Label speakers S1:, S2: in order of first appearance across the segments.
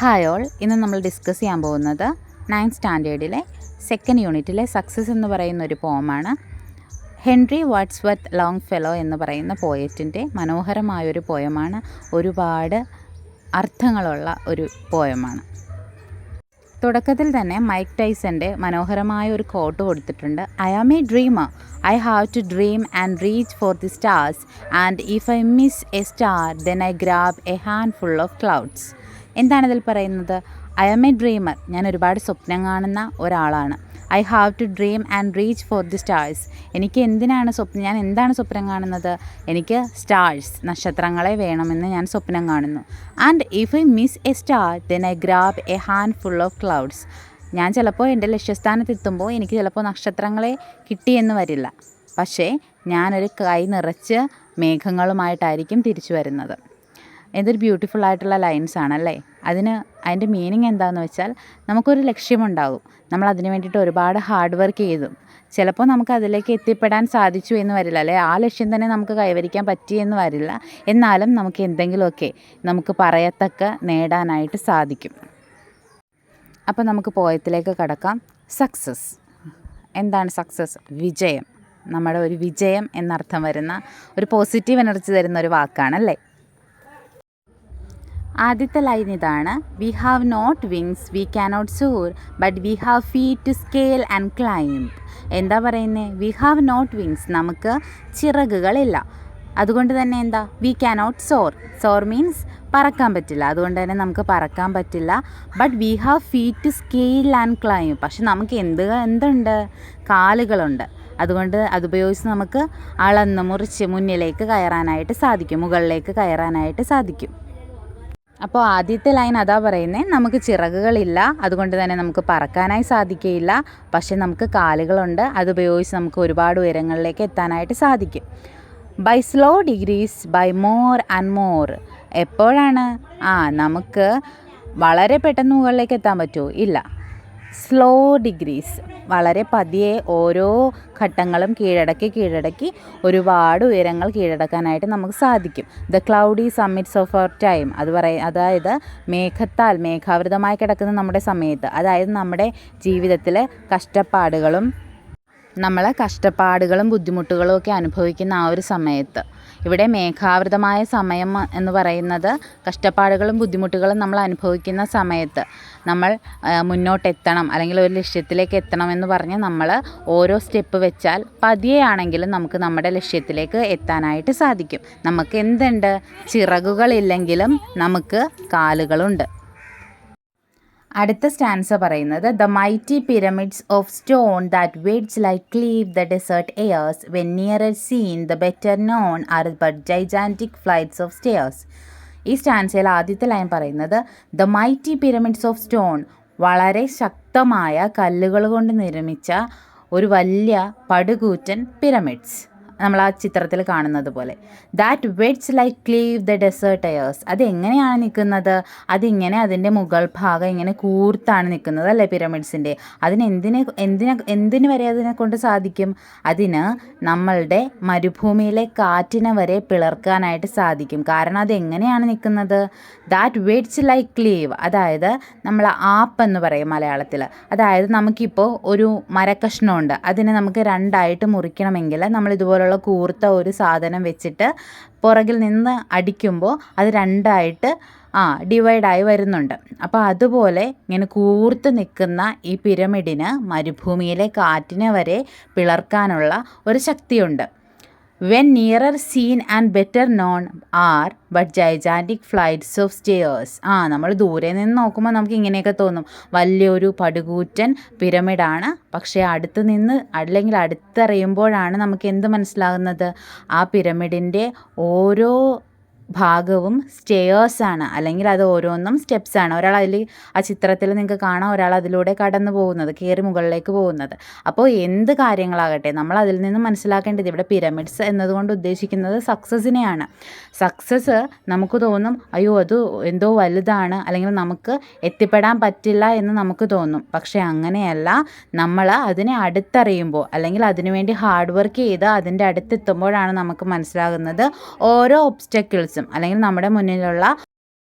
S1: Hi all, ഇന്ന് നമ്മൾ discuss ചെയ്യാൻ പോകുന്നത് 9th സ്റ്റാൻഡേർഡിലെ സെക്കൻഡ് യൂണിറ്റിലെ സക്സസ് എന്ന് പറയുന്ന ഒരു പോമാണ്. ഹെൻറി വാട്സ്വർത്ത് ലോങ്ഫെല്ലോ എന്ന് പറയുന്ന പോയറ്റിൻ്റെ മനോഹരമായൊരു പോയമാണ്. ഒരുപാട് അർത്ഥങ്ങളുള്ള ഒരു പോയമാണ്. തുടക്കത്തിൽ തന്നെ മൈക്ക് ടൈസൻ്റെ മനോഹരമായ ഒരു കോട്ട് കൊടുത്തിട്ടുണ്ട്. I am a dreamer, I have to dream and reach for the stars and if I miss a star then I grab a handful of clouds. എന്താണിതിൽ പറയുന്നത്? ഐ ആം എ ഡ്രീമർ, ഞാൻ ഒരുപാട് സ്വപ്നം കാണുന്ന ഒരാളാണ്. I have to dream and reach for the stars, ഞാൻ എന്താണ് സ്വപ്നം കാണുന്നത്? എനിക്ക് സ്റ്റാർസ്, നക്ഷത്രങ്ങളെ വേണമെന്ന് ഞാൻ സ്വപ്നം കാണുന്നു. And if I miss a star then I grab a handful of clouds, ഞാൻ ചിലപ്പോൾ എൻ്റെ ലക്ഷ്യസ്ഥാനത്തെത്തുമ്പോൾ എനിക്ക് ചിലപ്പോൾ നക്ഷത്രങ്ങളെ കിട്ടിയെന്ന് വരില്ല, പക്ഷേ ഞാനൊരു കൈ നിറച്ച് മേഘങ്ങളുമായിട്ടായിരിക്കും തിരിച്ചു വരുന്നത്. എന്തൊരു ബ്യൂട്ടിഫുൾ ആയിട്ടുള്ള ലൈൻസ് ആണല്ലേ. അതിൻ്റെ മീനിങ് എന്താണെന്ന് വെച്ചാൽ, നമുക്കൊരു ലക്ഷ്യമുണ്ടാകും, നമ്മൾ അതിന് വേണ്ടിയിട്ട് ഒരുപാട് ഹാർഡ് വർക്ക് ചെയ്തു, ചിലപ്പോൾ നമുക്ക് അതിലേക്ക് എത്തിപ്പെടാൻ സാധിച്ചു എന്ന് വരില്ല, അല്ലെ ആ ലക്ഷ്യം തന്നെ നമുക്ക് കൈവരിക്കാൻ പറ്റിയെന്ന് വരില്ല. എന്നാലും നമുക്ക് എന്തെങ്കിലുമൊക്കെ നമുക്ക് പറയത്തക്ക നേടാനായിട്ട് സാധിക്കും. അപ്പോൾ നമുക്ക് പോയത്തിലേക്ക് കടക്കാം. സക്സസ് എന്താണ്? സക്സസ് വിജയം, നമ്മുടെ ഒരു വിജയം എന്നർത്ഥം വരുന്ന ഒരു പോസിറ്റീവ് എനർജി തരുന്ന ഒരു വാക്കാണല്ലേ. ആദ്യത്തെ ലൈൻ ഇതാണ്: we have not wings we cannot soar but we have feet to scale and climb. എന്താ പറയുന്നത്? വി ഹാവ് നോട്ട് വിങ്സ്, നമുക്ക് ചിറകുകളില്ല, അതുകൊണ്ട് തന്നെ എന്താ? വി കാനോട്ട് സോർ മീൻസ് പറക്കാൻ പറ്റില്ല, അതുകൊണ്ട് തന്നെ നമുക്ക് പറക്കാൻ പറ്റില്ല. But we have feet to scale and climb, പക്ഷെ നമുക്ക് എന്തുണ്ട്? കാലുകളുണ്ട്, അതുകൊണ്ട് അതുപയോഗിച്ച് നമുക്ക് അളന്ന് മുറിച്ച് മുന്നിലേക്ക് കയറാനായിട്ട് സാധിക്കും, മുകളിലേക്ക് കയറാനായിട്ട് സാധിക്കും. അപ്പോൾ ആദ്യത്തെ ലൈൻ അതാ പറയുന്നത്, നമുക്ക് ചിറകുകളില്ല, അതുകൊണ്ട് തന്നെ നമുക്ക് പറക്കാനായി സാധിക്കുകയില്ല, പക്ഷെ നമുക്ക് കാലുകളുണ്ട്, അതുപയോഗിച്ച് നമുക്ക് ഒരുപാട് ഉയരങ്ങളിലേക്ക് എത്താനായിട്ട് സാധിക്കും. By slow degrees by more and more. എപ്പോഴാണ്? നമുക്ക് വളരെ പെട്ടെന്ന് മുകളിലേക്ക് എത്താൻ പറ്റുമോ? ഇല്ല. സ്ലോ ഡിഗ്രീസ്, വളരെ പതിയെ ഓരോ ഘട്ടങ്ങളും കീഴടക്കി ഒരുപാട് ഉയരങ്ങൾ കീഴടക്കാനായിട്ട് നമുക്ക് സാധിക്കും. The cloudy summits of our time, അതായത് മേഘാവൃതമായി കിടക്കുന്ന നമ്മുടെ സമയത്ത്, അതായത് നമ്മുടെ ജീവിതത്തിലെ കഷ്ടപ്പാടുകളും ബുദ്ധിമുട്ടുകളും ഒക്കെ അനുഭവിക്കുന്ന ആ ഒരു സമയത്ത്. ഇവിടെ മേഘാവൃതമായ സമയം എന്ന് പറയുന്നത് കഷ്ടപ്പാടുകളും ബുദ്ധിമുട്ടുകളും നമ്മൾ അനുഭവിക്കുന്ന സമയത്ത് നമ്മൾ മുന്നോട്ടെത്തണം, അല്ലെങ്കിൽ ഒരു ലക്ഷ്യത്തിലേക്ക് എത്തണമെന്ന് പറഞ്ഞ് നമ്മൾ ഓരോ സ്റ്റെപ്പ് വെച്ചാൽ പതിയെയാണെങ്കിലും നമുക്ക് നമ്മുടെ ലക്ഷ്യത്തിലേക്ക് എത്താനായിട്ട് സാധിക്കും. നമുക്ക് എന്തുണ്ട്? ചിറകുകളില്ലെങ്കിലും നമുക്ക് കാലുകളുണ്ട്. അടുത്ത സ്റ്റാൻസ പറയുന്നത്: the mighty pyramids of stone that wedge like cleave the desert airs when nearer seen the better known are but gigantic flights of stairs. ഈ സ്റ്റാൻസയിൽ ആദ്യത്തെ ലൈൻ പറയുന്നത് the mighty pyramids of stone, വളരെ ശക്തമായ കല്ലുകൾ കൊണ്ട് നിർമ്മിച്ച ഒരു വലിയ പടുകൂറ്റൻ പിരമിഡ്സ്, നമ്മൾ ആ ചിത്രത്തിൽ കാണുന്നത് പോലെ. That weds like cleave the desert airs, അതെങ്ങനെയാണ് നിൽക്കുന്നത്? അതിൻ്റെ മുകൾ ഭാഗം ഇങ്ങനെ കൂർത്താണ് നിൽക്കുന്നത് അല്ലേ പിരമിഡ്സിൻ്റെ. എന്തിന് വരെ അതിനെ കൊണ്ട് സാധിക്കും? അതിന് നമ്മളുടെ മരുഭൂമിയിലെ കാറ്റിനെ വരെ പിളർക്കാനായിട്ട് സാധിക്കും. കാരണം അതെങ്ങനെയാണ് നിൽക്കുന്നത്? ദാറ്റ് വെഡ്സ് ലൈക്ക് ക്ലീവ്, അതായത് നമ്മൾ ആപ്പ് എന്ന് പറയും മലയാളത്തിൽ. അതായത് നമുക്കിപ്പോൾ ഒരു മരക്കഷ്ണമുണ്ട്, അതിനെ നമുക്ക് രണ്ടായിട്ട് മുറിക്കണമെങ്കിൽ നമ്മൾ ഇതുപോലുള്ള കൂർത്ത ഒരു സാധനം വെച്ചിട്ട് പുറകിൽ നിന്ന് അടിക്കുമ്പോൾ അത് രണ്ടായിട്ട് ഡിവൈഡായി വരുന്നുണ്ട്. അപ്പോൾ അതുപോലെ ഇങ്ങനെ കൂർത്ത് നിൽക്കുന്ന ഈ പിരമിഡിന് മരുഭൂമിയിലെ കാറ്റിനെ വരെ പിളർക്കാനുള്ള ഒരു ശക്തിയുണ്ട്. When nearer seen and better known are but gigantic flights of stairs. നമ്മൾ ദൂരെ നിന്ന് നോക്കുമ്പോൾ നമുക്ക് ഇങ്ങനെയൊക്കെ തോന്നും, വലിയൊരു പടുകൂറ്റൻ പിരമിഡാണ്. പക്ഷേ അടുത്തറിയുമ്പോഴാണ് നമുക്ക് എന്ത് മനസ്സിലാകുന്നത്? ആ പിരമിഡിൻ്റെ ഓരോ ഭാഗവും സ്റ്റെയേഴ്സാണ്, അല്ലെങ്കിൽ അത് ഓരോന്നും സ്റ്റെപ്സാണ്. ആ ചിത്രത്തിൽ നിങ്ങൾക്ക് കാണാം, ഒരാൾ അതിലൂടെ കടന്നു പോകുന്നത്, കയറി മുകളിലേക്ക് പോകുന്നത്. അപ്പോൾ എന്ത് കാര്യങ്ങളാകട്ടെ നമ്മൾ അതിൽ നിന്ന് മനസ്സിലാക്കേണ്ടത്, ഇവിടെ പിരമിഡ്സ് എന്നതുകൊണ്ട് ഉദ്ദേശിക്കുന്നത് സക്സസ്സിനെയാണ്. സക്സസ് നമുക്ക് തോന്നും, അയ്യോ അത് എന്തോ വലുതാണ്, അല്ലെങ്കിൽ നമുക്ക് എത്തിപ്പെടാൻ പറ്റില്ല എന്ന് നമുക്ക് തോന്നും. പക്ഷേ അങ്ങനെയല്ല, നമ്മൾ അതിനെ അടുത്തറിയുമ്പോൾ, അല്ലെങ്കിൽ അതിനുവേണ്ടി ഹാർഡ് വർക്ക് ചെയ്ത് അതിൻ്റെ അടുത്തെത്തുമ്പോഴാണ് നമുക്ക് മനസ്സിലാകുന്നത് ഓരോ ഒബ്സ്റ്റക്കിൾസും, അല്ലെങ്കിൽ നമ്മുടെ മുന്നിലുള്ള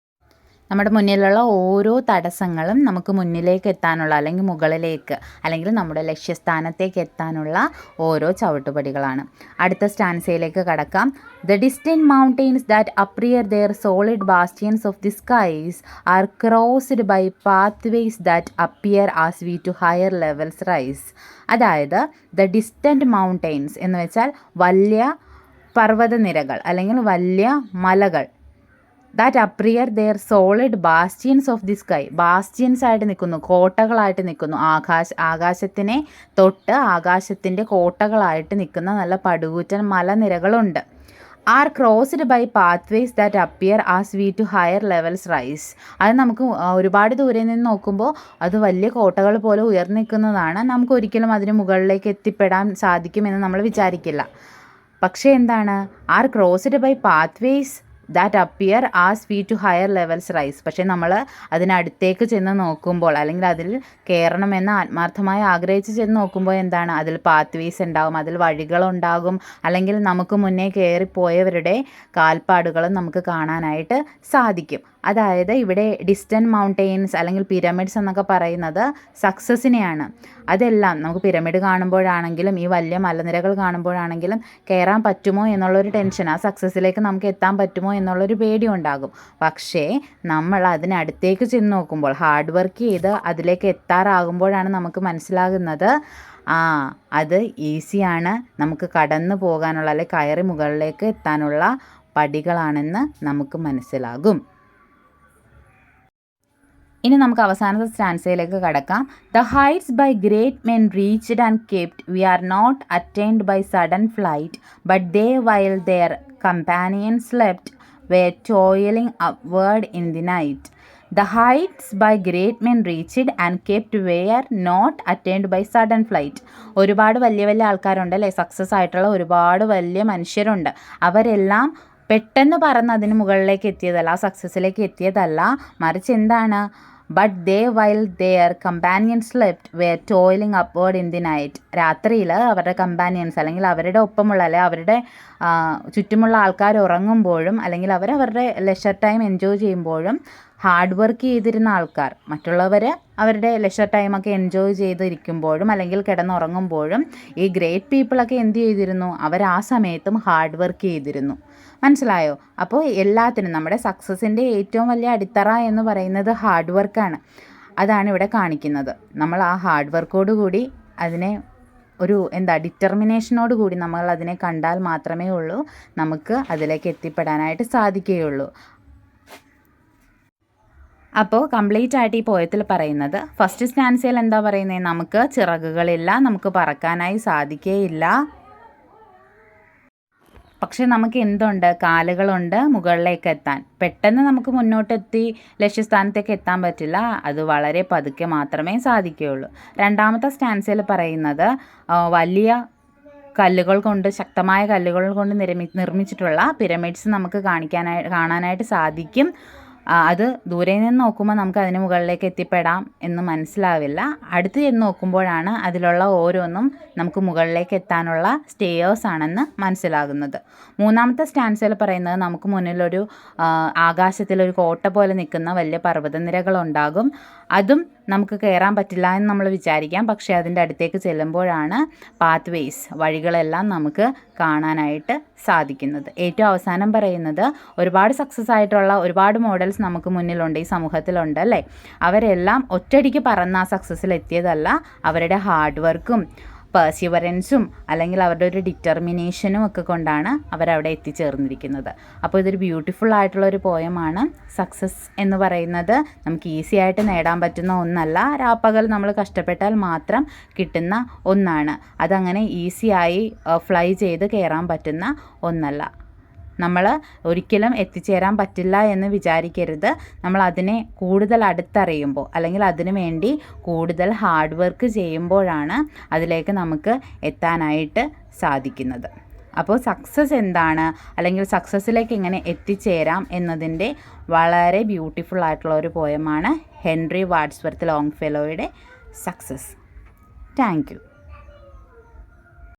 S1: നമ്മുടെ മുന്നിലുള്ള ഓരോ തടസ്സങ്ങളും നമുക്ക് മുന്നിലേക്ക് എത്താനുള്ള അല്ലെങ്കിൽ മുകളിലേക്ക് അല്ലെങ്കിൽ നമ്മുടെ ലക്ഷ്യസ്ഥാനത്തേക്ക് എത്താനുള്ള ഓരോ ചവിട്ടുപടികളാണ്. അടുത്ത സ്റ്റാൻസയിലേക്ക് കടക്കാം. The distant mountains that appear their solid bastions of the skies are crossed by pathways that appear as we to higher levels rise. അതായത് ദ ഡിസ്റ്റന്റ് മൗണ്ടെയിൻസ് എന്ന് വെച്ചാൽ വലിയ പർവ്വതനിരകൾ അല്ലെങ്കിൽ വലിയ മലകൾ. That appear their solid bastions of the sky, bastions ആയിട്ട് നിൽക്കുന്നു, കോട്ടകളായിട്ട് നിൽക്കുന്നു. ആകാശത്തിനെ തൊട്ട് ആകാശത്തിൻ്റെ കോട്ടകളായിട്ട് നിൽക്കുന്ന നല്ല പടുകൂറ്റൻ മലനിരകളുണ്ട്. Are crossed by pathways that appear as we to higher levels rise. അത് നമുക്ക് ഒരുപാട് ദൂരെ നിന്ന് നോക്കുമ്പോൾ അത് വലിയ കോട്ടകൾ പോലെ ഉയർന്നു നിൽക്കുന്നതാണ്. നമുക്ക് ഒരിക്കലും അതിന് മുകളിലേക്ക് എത്തിപ്പെടാൻ സാധിക്കുമെന്ന് നമ്മൾ വിചാരിക്കില്ല. പക്ഷേ എന്താണ്, are crossed by pathways that appear as we to higher levels rise. പക്ഷേ നമ്മൾ അതിനടുത്തേക്ക് ചെന്ന് നോക്കുമ്പോൾ അല്ലെങ്കിൽ അതിൽ കയറണമെന്ന് ആത്മാർത്ഥമായി ആഗ്രഹിച്ച് ചെന്ന് നോക്കുമ്പോൾ എന്താണ്, അതിൽ പാത്വേസ് ഉണ്ടാകും, അതിൽ വഴികളുണ്ടാകും, അല്ലെങ്കിൽ നമുക്ക് മുന്നേ കയറിപ്പോയവരുടെ കാൽപ്പാടുകളും നമുക്ക് കാണാനായിട്ട് സാധിക്കും. അതായത് ഇവിടെ ഡിസ്റ്റൻറ്റ് മൗണ്ടെയിൻസ് അല്ലെങ്കിൽ പിരമിഡ്സ് എന്നൊക്കെ പറയുന്നത് സക്സസ്സിനെയാണ്. അതെല്ലാം നമുക്ക് പിരമിഡ് കാണുമ്പോഴാണെങ്കിലും ഈ വലിയ മലനിരകൾ കാണുമ്പോഴാണെങ്കിലും കയറാൻ പറ്റുമോ എന്നുള്ളൊരു ടെൻഷൻ, ആ സക്സസ്സിലേക്ക് നമുക്ക് എത്താൻ പറ്റുമോ എന്നുള്ളൊരു പേടി ഉണ്ടാകും. പക്ഷേ നമ്മൾ അതിനടുത്തേക്ക് ചെന്ന് നോക്കുമ്പോൾ ഹാർഡ് വർക്ക് ചെയ്ത് അതിലേക്ക് എത്താറാകുമ്പോഴാണ് നമുക്ക് മനസ്സിലാകുന്നത് അത് ഈസിയാണ്, നമുക്ക് കടന്നു പോകാനുള്ള അല്ലെങ്കിൽ കയറി മുകളിലേക്ക് എത്താനുള്ള പടികളാണെന്ന് നമുക്ക് മനസ്സിലാകും. ഇനി നമുക്ക് അവസാനത്തെ സ്റ്റാൻസയിലേക്ക് കടക്കാം. The heights by great men reached and kept we are not attained by sudden flight but they while their companions slept were toiling upward in the night. The heights by great men reached and kept were not attained by sudden flight. ഒരുപാട് വലിയ വലിയ ആൾക്കാരുണ്ട് അല്ലേ, success ആയിട്ടുള്ള ഒരുപാട് വലിയ മനുഷ്യരുണ്ട്. അവരെല്ലാം പെട്ടെന്ന് പറന്ന് അതിന് മുകളിലേക്ക് എത്തിയതല്ല, ആ സക്സസ്സിലേക്ക് എത്തിയതല്ല, മറിച്ച് എന്താണ്, but they while their companions slept were toiling upward in the night. രാത്രിയിൽ അവരുടെ കമ്പാനിയൻസ് അല്ലെങ്കിൽ അവരുടെ ഒപ്പമുള്ള അല്ലെങ്കിൽ അവരുടെ ചുറ്റുമുള്ള ആൾക്കാർ ഉറങ്ങുമ്പോഴും അല്ലെങ്കിൽ അവരവരുടെ ലെഷർ ടൈം എൻജോയ് ചെയ്യുമ്പോഴും ഹാർഡ് വർക്ക് ചെയ്തിരുന്ന ആൾക്കാർ, മറ്റുള്ളവർ അവരുടെ ലെഷർ ടൈമൊക്കെ എൻജോയ് ചെയ്തിരിക്കുമ്പോഴും അല്ലെങ്കിൽ കിടന്നുറങ്ങുമ്പോഴും ഈ ഗ്രേറ്റ് പീപ്പിളൊക്കെ എന്ത് ചെയ്തിരുന്നു, അവർ ആ സമയത്തും ഹാർഡ് വർക്ക് ചെയ്തിരുന്നു. മനസ്സിലായോ? അപ്പോൾ എല്ലാത്തിനും നമ്മുടെ സക്സസിൻ്റെ ഏറ്റവും വലിയ അടിത്തറ എന്ന് പറയുന്നത് ഹാർഡ് വർക്കാണ്. അതാണ് ഇവിടെ കാണിക്കുന്നത്. നമ്മൾ ആ ഹാർഡ് വർക്കോട് കൂടി അതിനെ ഒരു ഡിറ്റർമിനേഷനോട് കൂടി നമ്മൾ അതിനെ കണ്ടാൽ മാത്രമേ ഉള്ളൂ നമുക്ക് അതിലേക്ക് എത്തിപ്പെടാനായിട്ട് സാധിക്കുകയുള്ളൂ. അപ്പോൾ കംപ്ലീറ്റ് ആയിട്ട് ഈ പോയത്തിൽ പറയുന്നത് ഫസ്റ്റ് സ്റ്റാൻസയിൽ എന്താ പറയുന്നത്, നമുക്ക് ചിറകുകളില്ല, നമുക്ക് പറക്കാനായി സാധിക്കുകയില്ല, പക്ഷെ നമുക്ക് എന്തുണ്ട്, കാലുകളുണ്ട് മുകളിലേക്ക് എത്താൻ. പെട്ടെന്ന് നമുക്ക് മുന്നോട്ടെത്തി ലക്ഷ്യസ്ഥാനത്തേക്ക് എത്താൻ പറ്റില്ല, അത് വളരെ പതുക്കെ മാത്രമേ സാധിക്കുകയുള്ളൂ. രണ്ടാമത്തെ സ്റ്റാൻസയിൽ പറയുന്നത് വലിയ കല്ലുകൾ കൊണ്ട്, ശക്തമായ കല്ലുകൾ കൊണ്ട് നിർമ്മിച്ചിട്ടുള്ള പിരമിഡ്സ് നമുക്ക് കാണാനായിട്ട് സാധിക്കും. അത് ദൂരെ നിന്ന് നോക്കുമ്പോൾ നമുക്ക് അതിന് മുകളിലേക്ക് എത്തിപ്പെടാം എന്ന് മനസ്സിലാവില്ല. അടുത്ത് ചെന്ന് നോക്കുമ്പോഴാണ് അതിലുള്ള ഓരോന്നും നമുക്ക് മുകളിലേക്ക് എത്താനുള്ള സ്റ്റെയേഴ്സ് ആണെന്ന് മനസ്സിലാകുന്നത്. മൂന്നാമത്തെ സ്റ്റാൻസയിൽ പറയുന്നത് നമുക്ക് മുന്നിലൊരു ആകാശത്തിലൊരു കോട്ട പോലെ നിൽക്കുന്ന വലിയ പർവ്വതനിരകളുണ്ടാകും. അതും നമുക്ക് കയറാൻ പറ്റില്ല എന്ന് നമ്മൾ വിചാരിക്കാം. പക്ഷേ അതിൻ്റെ അടുത്തേക്ക് ചെല്ലുമ്പോഴാണ് പാത്വേസ്, വഴികളെല്ലാം നമുക്ക് കാണാനായിട്ട് സാധിക്കുന്നത്. ഏറ്റവും അവസാനം പറയുന്നത് ഒരുപാട് സക്സസ് ആയിട്ടുള്ള ഒരുപാട് മോഡൽസ് നമുക്ക് മുന്നിലുണ്ട്, ഈ സമൂഹത്തിലുണ്ട് അല്ലേ. അവരെല്ലാം ഒറ്റയടിക്ക് പറന്ന് ആ സക്സസ്സിൽ എത്തിയതല്ല, അവരുടെ ഹാർഡ് വർക്കും പെർസിവറൻസും അല്ലെങ്കിൽ അവരുടെ ഒരു ഡിറ്റർമിനേഷനും ഒക്കെ കൊണ്ടാണ് അവരവിടെ എത്തിച്ചേർന്നിരിക്കുന്നത്. അപ്പോൾ ഇതൊരു ബ്യൂട്ടിഫുൾ ആയിട്ടുള്ളൊരു പോയമാണ്. സക്സസ് എന്ന് പറയുന്നത് നമുക്ക് ഈസി ആയിട്ട് നേടാൻ പറ്റുന്ന ഒന്നല്ല, രാപ്പകൽ നമ്മൾ കഷ്ടപ്പെട്ടാൽ മാത്രം കിട്ടുന്ന ഒന്നാണ്. അതങ്ങനെ ഈസിയായി ഫ്ലൈ ചെയ്ത് കയറാൻ പറ്റുന്ന ഒന്നല്ല. നമ്മൾ ഒരിക്കലും എത്തിച്ചേരാൻ പറ്റില്ല എന്ന് വിചാരിക്കരുത്. നമ്മൾ അതിനെ കൂടുതൽ അടുത്തറിയുമ്പോൾ അല്ലെങ്കിൽ അതിനു വേണ്ടി കൂടുതൽ ഹാർഡ് വർക്ക് ചെയ്യുമ്പോഴാണ് അതിലേക്ക് നമുക്ക് എത്താനായിട്ട് സാധിക്കുന്നത്. അപ്പോൾ സക്സസ് എന്താണ് അല്ലെങ്കിൽ സക്സസ്സിലേക്ക് എങ്ങനെ എത്തിച്ചേരാം എന്നതിൻ്റെ വളരെ ബ്യൂട്ടിഫുൾ ആയിട്ടുള്ള ഒരു പോയമാണ് ഹെൻറി വാഡ്സ്വർത്ത് ലോങ്ഫെലോയുടെ സക്സസ്. Thank you.